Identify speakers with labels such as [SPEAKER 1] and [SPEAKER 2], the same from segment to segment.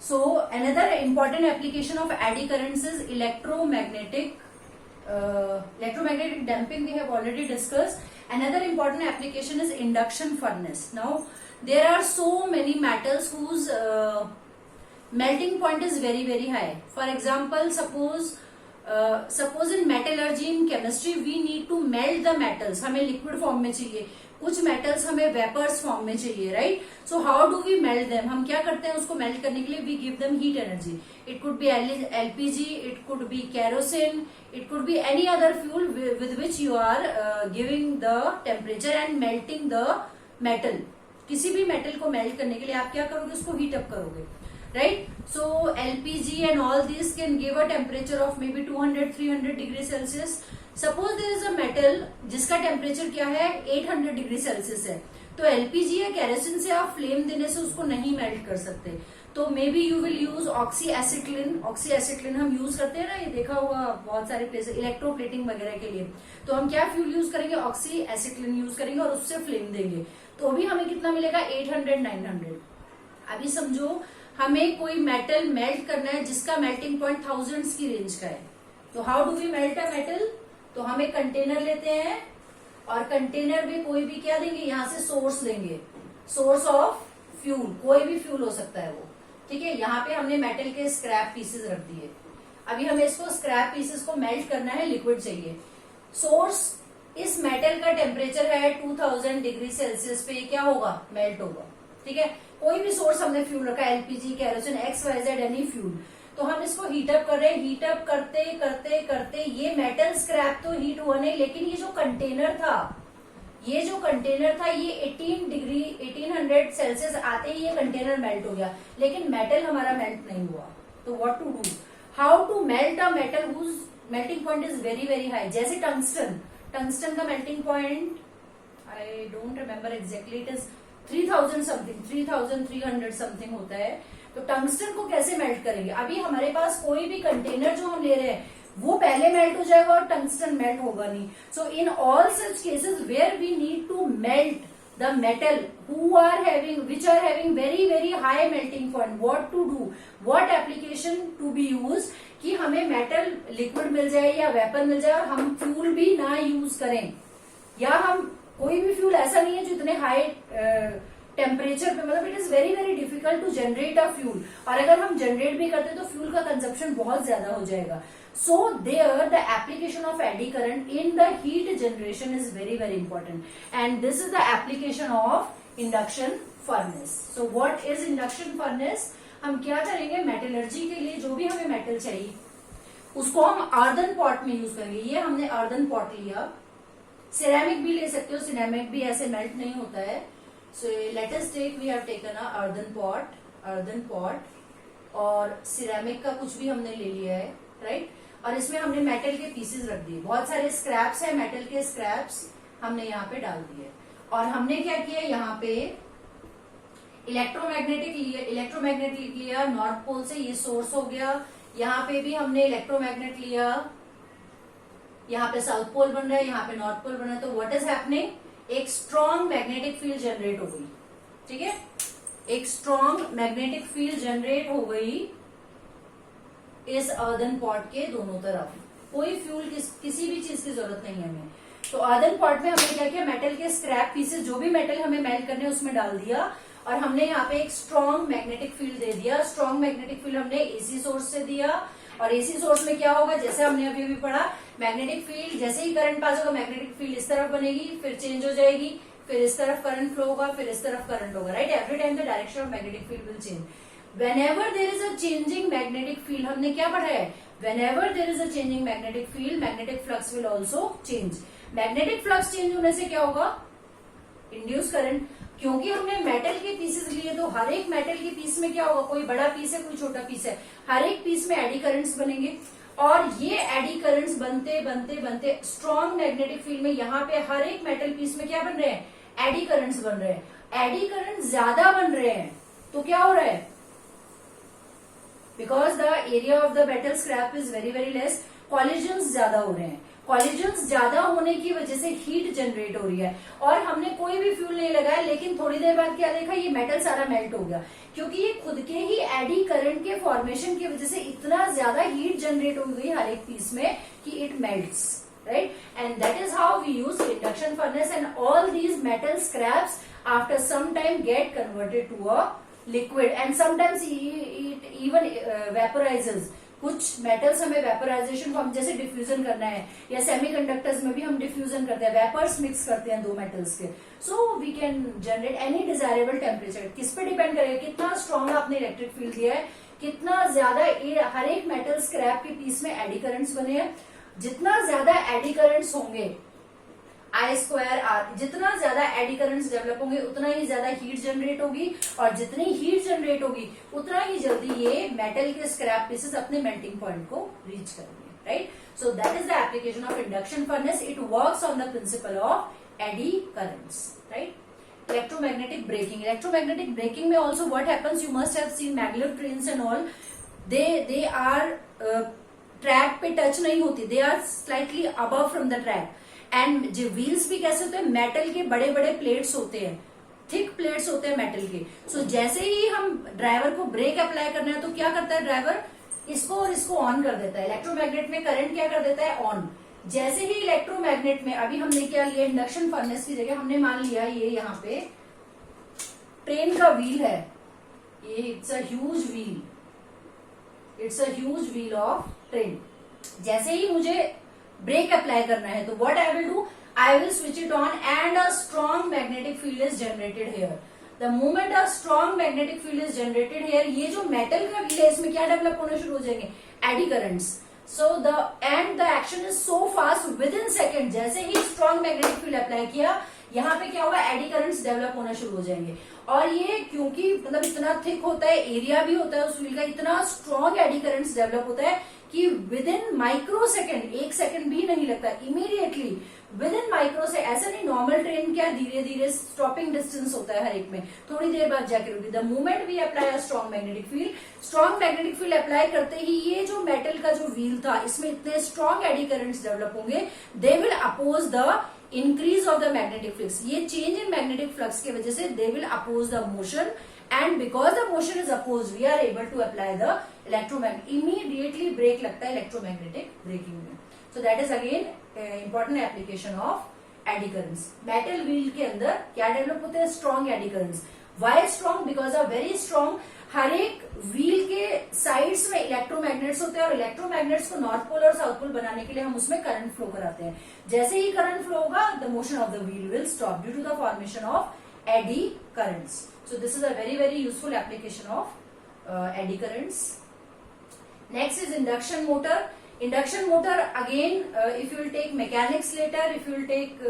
[SPEAKER 1] So another important application of eddy currents is electromagnetic damping. We have already discussed. Another important application is induction furnace. Now there are so many metals whose melting point is very very high. For example, suppose in metallurgy, in chemistry, we need to melt the metals. हमें liquid form में चाहिए, कुछ metals हमें vapors form में चाहिए, right? So how do we melt them? हम क्या करते हैं उसको melt करने के लिए? We give them heat energy. It could be LPG, it could be kerosene, it could be any other fuel with which you are giving the temperature and melting the metal. किसी भी metal को melt करने के लिए आप क्या करोगे? उसको heat up करोगे, right? So LPG and all these can give a temperature of maybe 200-300 degree Celsius. Suppose there is a metal जिसका टेम्परेचर क्या है 800 डिग्री सेल्सियस है, तो एलपीजी या केरोसिन से आप फ्लेम देने से उसको नहीं मेल्ट कर सकते, तो may be you will use oxy acetylene. Oxy acetylene हम यूज करते हैं ना, ये देखा होगा बहुत सारे प्लेस इलेक्ट्रोप्लेटिंग वगैरह के लिए. तो हम क्या फ्यूल यूज करेंगे? ऑक्सी एसिटिलिन यूज करेंगे और उससे फ्लेम देंगे, तो अभी हमें कितना मिलेगा? 800-900. अभी समझो हमें कोई मेटल मेल्ट करना है जिसका मेल्टिंग पॉइंट थाउजेंड्स की रेंज का है, तो how do we melt a metal? तो हम एक कंटेनर लेते हैं और कंटेनर में कोई भी क्या देंगे? यहाँ से सोर्स लेंगे, सोर्स ऑफ फ्यूल, कोई भी फ्यूल हो सकता है वो, ठीक है. यहाँ पे हमने मेटल के स्क्रैप पीसेस रख दिए. अभी हमें इसको स्क्रैप पीसेस को मेल्ट करना है, लिक्विड चाहिए. सोर्स, इस मेटल का टेम्परेचर है 2000 डिग्री सेल्सियस पे, क्या होगा? मेल्ट होगा, ठीक है. कोई भी सोर्स हमने फ्यूल रखा, LPG, kerosene, XYZ any fuel, तो हम इसको हीटअप कर रहे हैं. हीटअप करते करते करते ये मेटल स्क्रैप तो हीट हुआ नहीं, लेकिन ये जो कंटेनर था, ये 1800 सेल्सियस आते ही ये कंटेनर मेल्ट हो गया, लेकिन मेटल हमारा मेल्ट नहीं हुआ. तो what to do? How to melt a metal whose melting point is very very high? जैसे टंगस्टन का melting point I don't remember exactly, it is 3000 something, 3300 something होता है. तो टंगस्टन को कैसे मेल्ट करेंगे? अभी हमारे पास कोई भी कंटेनर जो हम ले रहे हैं वो पहले मेल्ट हो जाएगा और टंगस्टन मेल्ट होगा नहीं. So in all such cases where we need to melt the metal which are having very very high melting point, what to do, what application to be used, कि हमें metal liquid मिल जाए या vapour मिल जाए और हम fuel भी ना use करें, या हम कोई भी फ्यूल ऐसा नहीं है जो इतने हाई टेम्परेचर पे, मतलब it is very very difficult to generate a fuel, और अगर हम जनरेट भी करते तो फ्यूल का कंजप्शन बहुत ज्यादा हो जाएगा. So there the application of eddy current in the heat generation is very very important, and this is the application of induction furnace. So what is induction furnace? हम क्या करेंगे? मेटलर्जी के लिए जो भी हमें मेटल चाहिए उसको हम अर्दन पॉट में यूज करेंगे. ये हमने अर्दन पॉट लिया, सिरेमिक भी ले सकते हो, सिरेमिक भी ऐसे मेल्ट नहीं होता है. So let us take, we have taken a earthen pot, और सिरेमिक का कुछ भी हमने ले लिया है, राइट. और इसमें हमने मेटल के पीसेस रख दिए, बहुत सारे स्क्रैप्स है, मेटल के स्क्रैप्स हमने यहाँ पे डाल दिए, और हमने क्या किया? यहाँ पे इलेक्ट्रोमैग्नेटिक लिया नॉर्थ पोल से, ये सोर्स हो गया. यहाँ पे भी हमने इलेक्ट्रोमैग्नेट लिया, यहाँ पे साउथ पोल बन रहा है, यहाँ पे नॉर्थ पोल बन रहा है. तो व्हाट इज हैपनिंग? एक स्ट्रॉन्ग मैग्नेटिक फील्ड जनरेट हो गई, ठीक है. एक स्ट्रॉन्ग मैग्नेटिक फील्ड जनरेट हो गई इस अर्दन पॉट के दोनों तरफ. कोई फ्यूल किसी भी चीज की जरूरत नहीं है हमें. तो अर्दन पॉट में हमने क्या किया? मेटल के स्क्रैप पीसेस, जो भी मेटल हमें मेल्ट करने उसमें डाल दिया, और हमने यहाँ पे एक स्ट्रॉन्ग मैग्नेटिक फील्ड दे दिया. स्ट्रॉन्ग मैग्नेटिक फील्ड हमने एसी सोर्स से दिया, और एसी सोर्स में क्या होगा? जैसे हमने अभी भी पढ़ा, मैग्नेटिक फील्ड जैसे ही करंट पास होगा मैग्नेटिक फील्ड इस तरफ बनेगी, फिर चेंज हो जाएगी, फिर इस तरफ करंट फ्लो होगा, फिर इस तरफ करंट होगा, right. Every time the direction of magnetic field will change. Whenever there is a changing magnetic field, हमने क्या पढ़ा है? Whenever there is a changing magnetic field, magnetic flux will also change. Magnetic flux change होने से क्या होगा? Induce current. क्योंकि हमने मेटल के पीसेस लिए, तो हर एक मेटल के पीस में क्या होगा? कोई बड़ा पीस है, कोई छोटा पीस है, हर एक पीस में एडी करंट्स बनेंगे, और ये एडी करंट्स बनते बनते बनते स्ट्रॉन्ग मैग्नेटिक फील्ड में यहाँ पे हर एक मेटल पीस में क्या बन रहे हैं? एडी करंट्स बन रहे हैं. एडी करंट्स ज्यादा बन रहे हैं, तो क्या हो रहा है? Because the area of the metal scrap is very very less, collisions ज्यादा हो रहे हैं. कॉलिजन्स ज्यादा होने की वजह से हीट जनरेट हो रही है, और हमने कोई भी फ्यूल नहीं लगाया, लेकिन थोड़ी देर बाद क्या देखा, ये मेटल सारा मेल्ट हो गया, क्योंकि ये खुद के ही एडी करंट के फॉर्मेशन की वजह से इतना ज्यादा हीट जनरेट हो गई हर एक पीस में कि it melts, right? And that is how we use induction furnace, and all these metal scraps after some time get converted to a liquid, and sometimes it even vaporizes. कुछ metals हमें vaporisation को हम जैसे diffusion करना है, या semiconductors में भी हम डिफ्यूजन करते हैं, वेपर्स मिक्स करते हैं दो मेटल्स के, so we can generate any desirable temperature. किस पे डिपेंड करेगा, कितना स्ट्रॉन्ग आपने इलेक्ट्रिक फील्ड दिया है, कितना ज्यादा हर एक मेटल स्क्रैप के पीस में एडी करंट्स बने हैं। जितना ज्यादा एडी करंट्स होंगे, I²R, जितना ज्यादा एडी करंट्स डेवलप होंगे उतना ही ज्यादा हीट जनरेट होगी, और जितनी हीट जनरेट होगी उतना ही जल्दी ये मेटल के स्क्रैप पीसेस अपने मेल्टिंग पॉइंट को रीच करेंगे, right? So that is the application of induction furnace. It works on the principle of eddy currents, right? Electromagnetic braking, electromagnetic braking में also what happens, you must have seen maglev trains and all, they are track पे touch नहीं होती, they are slightly above from the track. And जो wheels भी कैसे होते हैं, metal के बड़े बड़े प्लेट्स होते हैं, थिक प्लेट्स होते हैं मेटल के। सो जैसे ही हम ड्राइवर को ब्रेक अप्लाई करना है तो क्या करता है ड्राइवर, इसको और इसको ऑन कर देता है। इलेक्ट्रोमैग्नेट में करंट क्या कर देता है, ऑन। जैसे ही इलेक्ट्रोमैग्नेट में, अभी हमने क्या लिया, इंडक्शन फर्नेस की जगह हमने मान लिया ये यहाँ पे ट्रेन का व्हील है, ये it's a huge wheel, it's a huge wheel of train. जैसे ही मुझे ब्रेक अप्लाई करना है तो what I will do, I will switch it on and a strong magnetic field is generated here. The moment a strong magnetic field is generated here, ये जो metal का wheel है इसमें क्या डेवलप होने शुरू हो जाएंगे, eddy currents. So the action is so fast, with in second जैसे ही स्ट्रॉन्ग मैग्नेटिक फील्ड अप्लाई किया, यहाँ पे क्या होगा, एडी करंट्स डेवलप होना शुरू हो जाएंगे। और ये क्योंकि मतलब इतना थिक होता है, एरिया भी होता है उस व्हील का, इतना स्ट्रॉन्ग एडी करंट्स डेवलप होता है कि विद इन माइक्रो सेकेंड, एक सेकेंड भी नहीं लगता, इमीडिएटली विद इन माइक्रो से। ऐसा नहीं, नॉर्मल ट्रेन क्या धीरे धीरे स्टॉपिंग डिस्टेंस होता है हर एक में, थोड़ी देर बाद जाके रुकी। The moment we apply a strong magnetic field, strong magnetic field apply करते ही ये जो मेटल का जो व्हील था इसमें इतने स्ट्रॉन्ग एडी करंट्स डेवलप होंगे, they will oppose the increase of the magnetic flux. ये चेंज इन मैग्नेटिक फ्लक्स की वजह से they will oppose the motion, and because the motion is opposed we are able to apply the electromagnetic, immediately brake लगता है electromagnetic braking में। so that is again important application of eddy currents। metal wheel के अंदर क्या develop होते हैं, strong eddy currents। why strong, because of very strong, हर एक wheel के साइड्स में इलेक्ट्रोमैग्नेट्स होते हैं, और इलेक्ट्रोमैग्नेट्स को नॉर्थ पोल और साउथ पोल बनाने के लिए हम उसमें करंट फ्लो कराते हैं। जैसे ही करंट फ्लो होगा, the motion of the wheel will stop due to the formation of eddy currents। so this is a very very useful application of eddy currents। next is induction motor। induction motor again, if you will take mechanics later, if you will take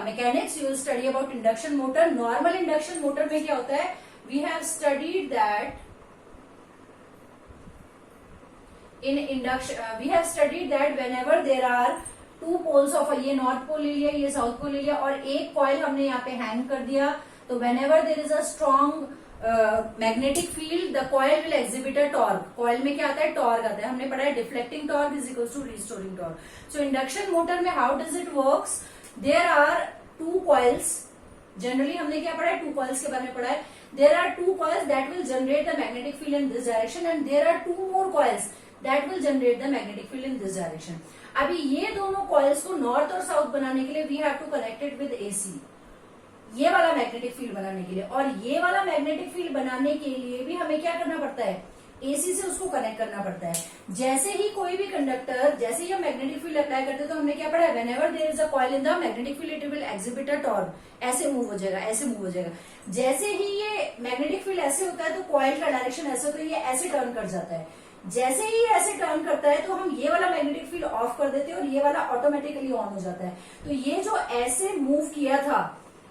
[SPEAKER 1] mechanics, you will study about induction motor। normal induction motor में क्या होता है, we have studied that in induction we have studied that whenever there are two poles of, ये north pole ले लिया, ये south pole ले लिया, और एक कॉइल हमने यहाँ पे हैंग कर दिया, तो whenever there is a strong magnetic field the coil will exhibit a torque. Coil में क्या आता है, टॉर्क आता है, हमने पढ़ा है deflecting torque is equal to restoring torque. So induction motor में how does it works, there are two coils, generally हमने क्या पढ़ा है, टू कॉइल्स के बारे में पढ़ा है। There are two coils that will generate the magnetic field in this direction, and there are two more coils that will generate the magnetic field in this direction. अभी ये दोनों कॉइल्स को north और साउथ बनाने के लिए we have to connect it with AC, ये वाला मैग्नेटिक फील्ड बनाने के लिए। और ये वाला मैग्नेटिक फील्ड बनाने के लिए भी हमें क्या करना पड़ता है, एसी से उसको कनेक्ट करना पड़ता है। जैसे ही कोई भी कंडक्टर, जैसे ही हम मैग्नेटिक फील्ड अप्लाई करते हैं तो हमने क्या पढ़ा है, whenever there is a coil in the magnetic field it will exhibit a torque, ऐसे मूव हो जाएगा, ऐसे मूव हो जाएगा। जैसे ही ये मैग्नेटिक फील्ड ऐसे होता है तो कॉइल का डायरेक्शन ऐसे होता है, ये ऐसे टर्न कर जाता है। जैसे ही ऐसे टर्न करता है तो हम ये वाला मैग्नेटिक फील्ड ऑफ कर देते हैं और ये वाला ऑटोमेटिकली ऑन हो जाता है। तो ये जो ऐसे मूव किया था,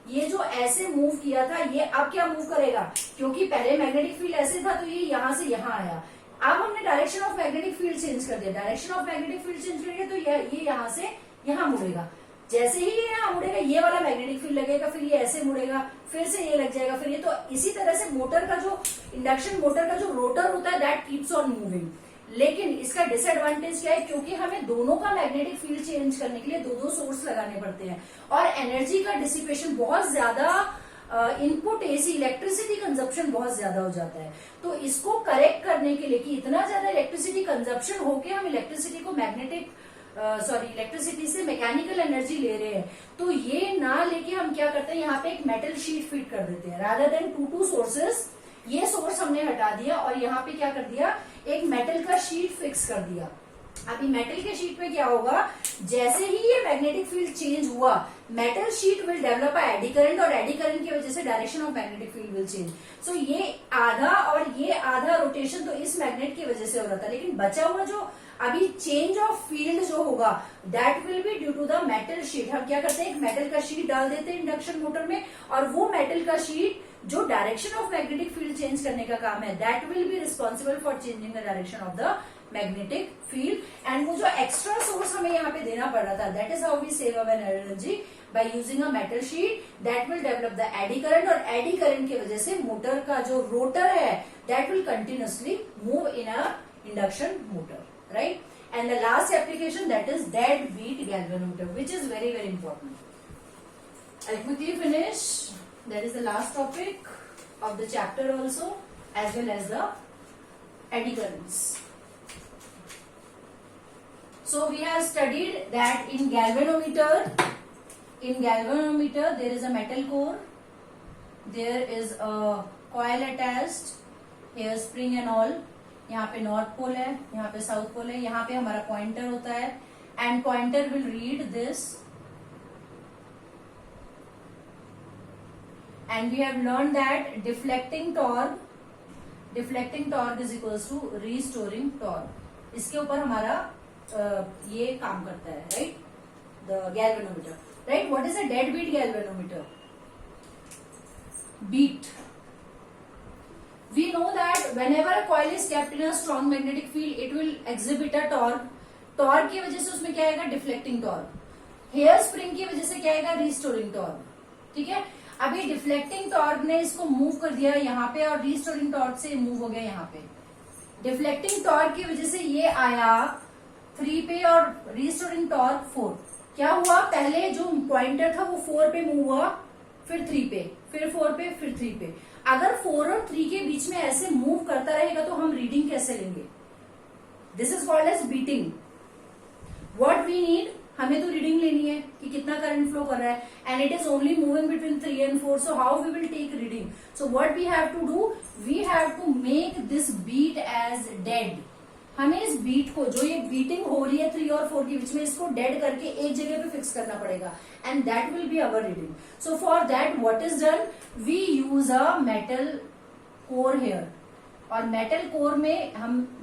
[SPEAKER 1] ये जो ऐसे मूव किया था, ये अब क्या मूव करेगा, क्योंकि पहले मैग्नेटिक फील्ड ऐसे था तो ये यहां से यहां आया। अब हमने direction of magnetic field change कर दिया, direction of magnetic field change करेंगे तो ये यहां से यहां मुड़ेगा। जैसे ही ये यहाँ मुड़ेगा ये वाला मैग्नेटिक फील्ड लगेगा, फिर ये ऐसे मुड़ेगा, फिर से ये लग जाएगा, फिर ये। तो इसी तरह से मोटर का जो इंडक्शन मोटर का जो रोटर होता है दैट कीप्स ऑन मूविंग। लेकिन इसका डिसएडवांटेज क्या है, क्योंकि हमें दोनों का मैग्नेटिक फील्ड चेंज करने के लिए दो दो सोर्स लगाने पड़ते हैं और एनर्जी का डिसिपेशन बहुत ज्यादा, इनपुट एसी इलेक्ट्रिसिटी कंजप्शन बहुत ज्यादा हो जाता है। तो इसको करेक्ट करने के लिए कि इतना ज्यादा इलेक्ट्रिसिटी कंजप्शन होके हम इलेक्ट्रिसिटी को इलेक्ट्रिसिटी से मैकेनिकल एनर्जी ले रहे हैं, तो ये ना लेके हम क्या करते हैं, यहाँ पे एक मेटल शीट फिट कर देते हैं रादर देन टू सोर्सेस। ये सोर्स हमने हटा दिया और यहाँ पे क्या कर दिया, एक मेटल का शीट फिक्स कर दिया। अभी मेटल के शीट पे क्या होगा, जैसे ही ये मैग्नेटिक फील्ड चेंज हुआ, metal sheet will develop a eddy current और एडी करंट की वजह से direction of magnetic field will change. So ये आधा और ये आधा रोटेशन तो इस मैग्नेट की वजह से हो रहा था, लेकिन बचा हुआ जो अभी चेंज ऑफ फील्ड जो होगा that will be due to the metal sheet. हम क्या करते हैं, एक मेटल का शीट डाल देते हैं इंडक्शन मोटर में और वो मेटल का शीट जो direction of magnetic field change करने का काम है that will be responsible for changing the direction of the magnetic field. And वो जो एक्स्ट्रा सोर्स हमें यहाँ पे देना पड़ रहा था, that is how we save our energy by using a metal sheet that will develop the eddy current, और एडी करंट की वजह से मोटर का जो रोटर है that will continuously move in a induction motor, right? And the last application, that is deadbeat galvanometer, which is very very important. I'll quickly finish. That is the last topic of the chapter also, as well as the eddy currents. So we have studied that in galvanometer there is a metal core, there is a coil attached, hair spring and all. यहाँ पे north pole है, यहाँ पे south pole है, यहाँ पे हमारा pointer होता है and pointer will read this and we have learn that deflecting torque is equals to restoring torque. इसके ऊपर हमारा ये काम करता है, right, the galvanometer, right. What is a dead beat galvanometer? Beat, we know that whenever a coil is kept in a strong magnetic field it will exhibit a torque. Torque की वजह से उसमें क्या आएगा, डिफ्लेक्टिंग टॉर्क। हेयर स्प्रिंग की वजह से क्या आएगा, रिस्टोरिंग टॉर्क, ठीक है। अभी डिफ्लेक्टिंग टॉर्क ने इसको मूव कर दिया यहाँ पे और रिस्टोरिंग टॉर्क से मूव हो गया यहाँ पे। डिफ्लेक्टिंग टॉर्क की वजह से ये आया 3 पे और रिस्टोरिंग टॉर्क 4। क्या हुआ, पहले जो पॉइंटर था वो 4 पे मूव हुआ, फिर 3 पे, फिर 4 पे, फिर 3 पे। अगर 4 और 3 के बीच में ऐसे मूव करता रहेगा तो हम रीडिंग कैसे लेंगे? This is called as beating. What we need, हमें तो रीडिंग लेनी है कि कितना करंट फ्लो कर रहा है and it is only moving between 3 and 4, so how we will take reading? So what we have to do, we have to make this beat as dead. हमें इस बीट को, जो ये बीटिंग हो रही है 3 और 4 के बीच में, इसको डेड करके एक जगह पे फिक्स करना पड़ेगा and that will be our reading. So for that what is done, we use a metal core here. और मेटल कोर में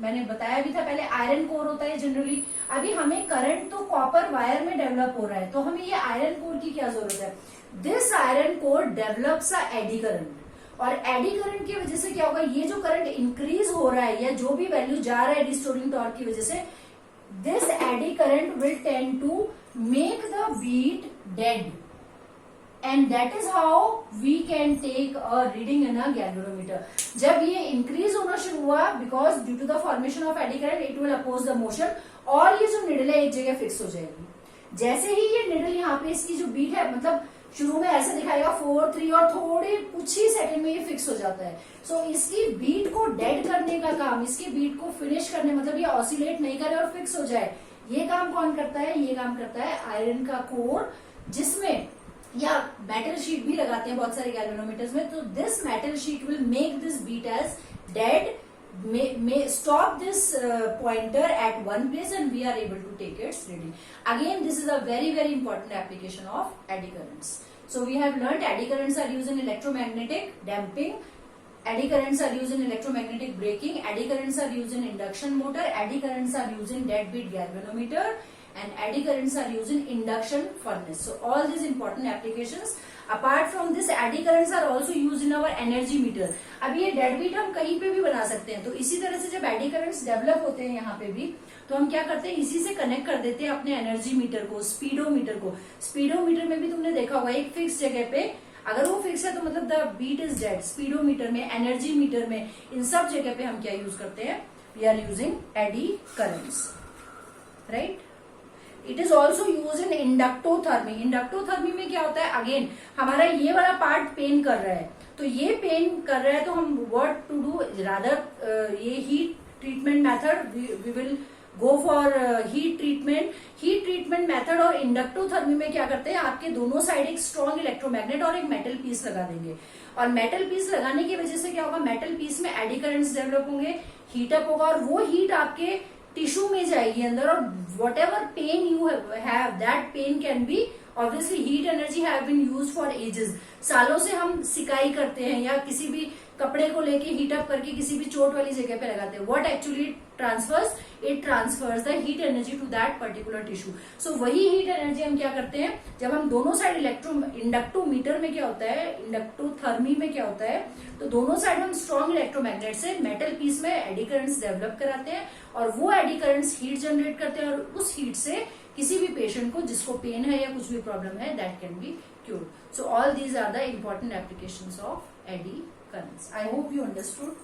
[SPEAKER 1] मैंने बताया भी था पहले, आयरन कोर होता है जनरली। अभी हमें करंट तो कॉपर वायर में डेवलप हो रहा है, तो हमें ये आयरन कोर की क्या जरूरत है? This iron core develops a eddy current, और एडी करंट की वजह से क्या होगा, ये जो करंट इंक्रीज हो रहा है या जो भी वैल्यू जा रहा है रिस्टोरिंग टॉर्क की वजह से, this eddy current will tend to make the beat dead and that is how we can take a reading in a galvanometer. जब ये इंक्रीज होना शुरू हुआ, because due to the formation of eddy current it will oppose the motion, और ये जो needle है एक जगह फिक्स हो जाएगी। जैसे ही ये निडल यहाँ पे इसकी जो बीट है, मतलब शुरू में ऐसे दिखाएगा 4, 3 और थोड़े कुछ ही सेकंड में ये फिक्स हो जाता है। सो इसकी बीट को डेड करने का काम, इसकी बीट को फिनिश करने, मतलब ये ऑसिलेट नहीं करे और फिक्स हो जाए, ये काम कौन करता है? ये काम करता है आयरन का कोर, जिसमें या मेटल शीट भी लगाते हैं बहुत सारे गैल्वेनोमीटर्स में। तो this metal sheet will make this beat as dead, may stop this pointer at one place and we are able to take its reading. Again, this is a very very important application of eddy currents. So we have learnt eddy currents are used in electromagnetic damping, eddy currents are used in electromagnetic braking, eddy currents are used in induction motor, eddy currents are used in deadbeat galvanometer, and eddy currents are used in induction furnace. So all these important applications. Apart from this, eddy currents are also used in our energy meter. अब ये डेडबीट हम कहीं पे भी बना सकते हैं। तो इसी तरह से जब एडी करंट्स डेवलप होते हैं यहाँ पे भी, तो हम क्या करते हैं, इसी से कनेक्ट कर देते हैं अपने एनर्जी मीटर को, स्पीडोमीटर को। स्पीडोमीटर में भी तुमने देखा होगा एक फिक्स जगह पे, अगर वो फिक्स है तो मतलब the beat is dead. Speedometer में, एनर्जी मीटर में, इन सब जगह पे हम क्या यूज करते हैं, we are using eddy currents, right. It is also use in inductothermy. Inductothermy में क्या होता है, अगेन हमारा ये वाला पार्ट पेन कर रहा है, तो ये पेन कर रहा है तो हम व्हाट टू डू, रादर ये heat treatment method we will go for heat treatment. Heat treatment method और इंडक्टोथर्मी में क्या करते हैं, आपके दोनों साइड एक स्ट्रॉन्ग इलेक्ट्रोमैग्नेट और एक मेटल पीस लगा देंगे, और मेटल पीस लगाने की वजह से क्या होगा, मेटल पीस में एडी करंट्स डेवलप होंगे, हीटअप होगा, और वो हीट आपके टिश्यू में जाएगी अंदर, और whatever pain you have that pain can be obviously heat energy have been used for ages. सालों से हम सिकाई करते हैं या किसी भी कपड़े को लेके हीटअप करके किसी भी चोट वाली जगह पे लगाते हैं. What actually transfers, it transfers the heat energy to that particular tissue. So वही हीट एनर्जी हम क्या करते हैं, जब हम दोनों साइड इंडक्टोमीटर में क्या होता है, इंडक्टोथर्मी में क्या होता है, तो दोनों साइड हम स्ट्रॉन्ग इलेक्ट्रोमैग्नेट से मेटल पीस में एडी करंट्स डेवलप कराते हैं, और वो एडी करंट्स हीट जनरेट करते हैं, और उस हीट से किसी भी पेशेंट को जिसको पेन है या कुछ भी प्रॉब्लम है, that can be cured. So all these are the important applications of eddy currents. I hope you understood.